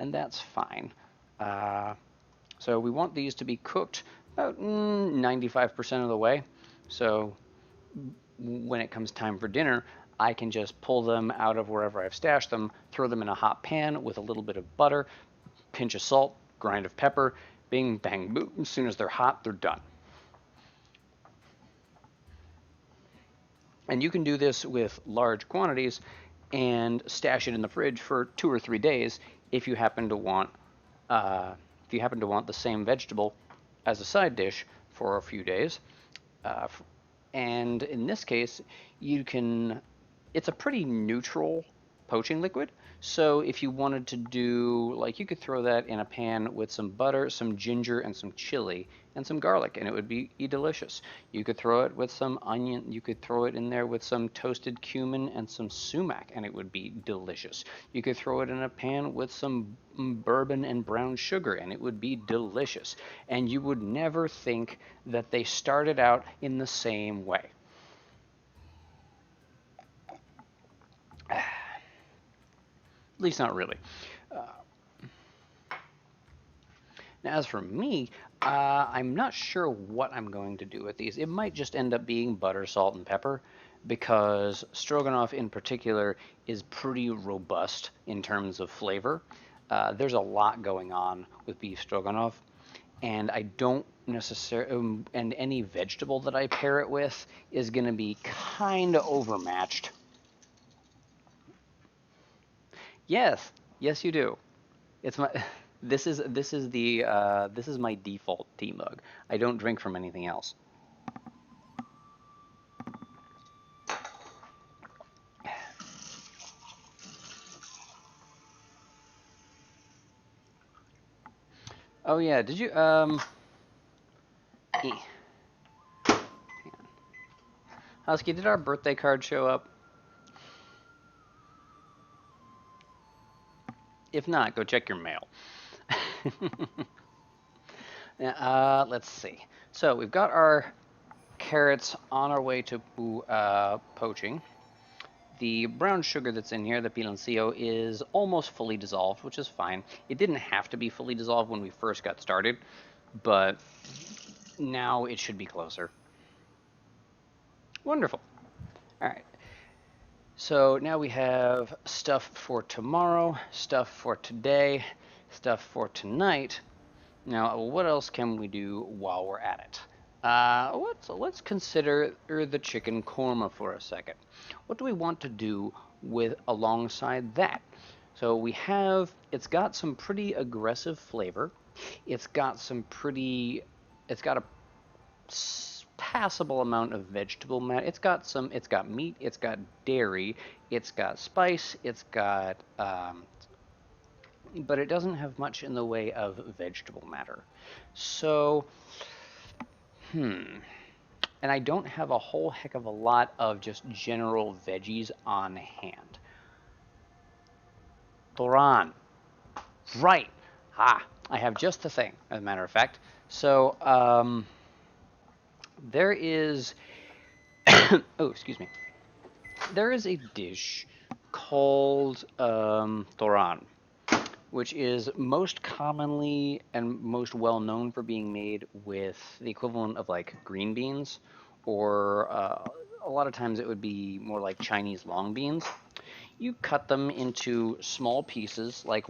and that's fine. So we want these to be cooked about 95% of the way. So when it comes time for dinner, I can just pull them out of wherever I've stashed them, throw them in a hot pan with a little bit of butter, pinch of salt, grind of pepper, bing, bang, boom. As soon as they're hot, they're done. And you can do this with large quantities and stash it in the fridge for 2 or 3 days if you happen to want the same vegetable as a side dish for a few days. And in this case, it's a pretty neutral poaching liquid. So if you wanted to do, like, you could throw that in a pan with some butter, some ginger, and some chili, and some garlic, and it would be delicious. You could throw it with some onion. You could throw it in there with some toasted cumin and some sumac, and it would be delicious. You could throw it in a pan with some bourbon and brown sugar, and it would be delicious. And you would never think that they started out in the same way. At least not really. Now, as for me, I'm not sure what I'm going to do with these. It might just end up being butter, salt, and pepper, because stroganoff in particular is pretty robust in terms of flavor. There's a lot going on with beef stroganoff, and I don't necessarily, and any vegetable that I pair it with is going to be kind of overmatched. Yes, yes, you do. It's my this is my default tea mug. I don't drink from anything else. Oh yeah, did you Husky, did our birthday card show up? If not, go check your mail. Let's see. So we've got our carrots on our way to poaching. The brown sugar that's in here, the piloncillo, is almost fully dissolved, which is fine. It didn't have to be fully dissolved when we first got started, but now it should be closer. Wonderful. All right. So now we have stuff for tomorrow, stuff for today, stuff for tonight. Now, what else can we do while we're at it? Let's consider the chicken korma for a second. What do we want to do with alongside that? So it's got some pretty aggressive flavor. It's got a passable amount of vegetable matter. It's got meat, it's got dairy, it's got spice, but it doesn't have much in the way of vegetable matter. So, and I don't have a whole heck of a lot of just general veggies on hand. Doran. Right. I have just the thing, as a matter of fact. So, there is, oh, excuse me. There is a dish called Doran, which is most commonly and most well known for being made with the equivalent of like green beans, or a lot of times it would be more like Chinese long beans. You cut them into small pieces, like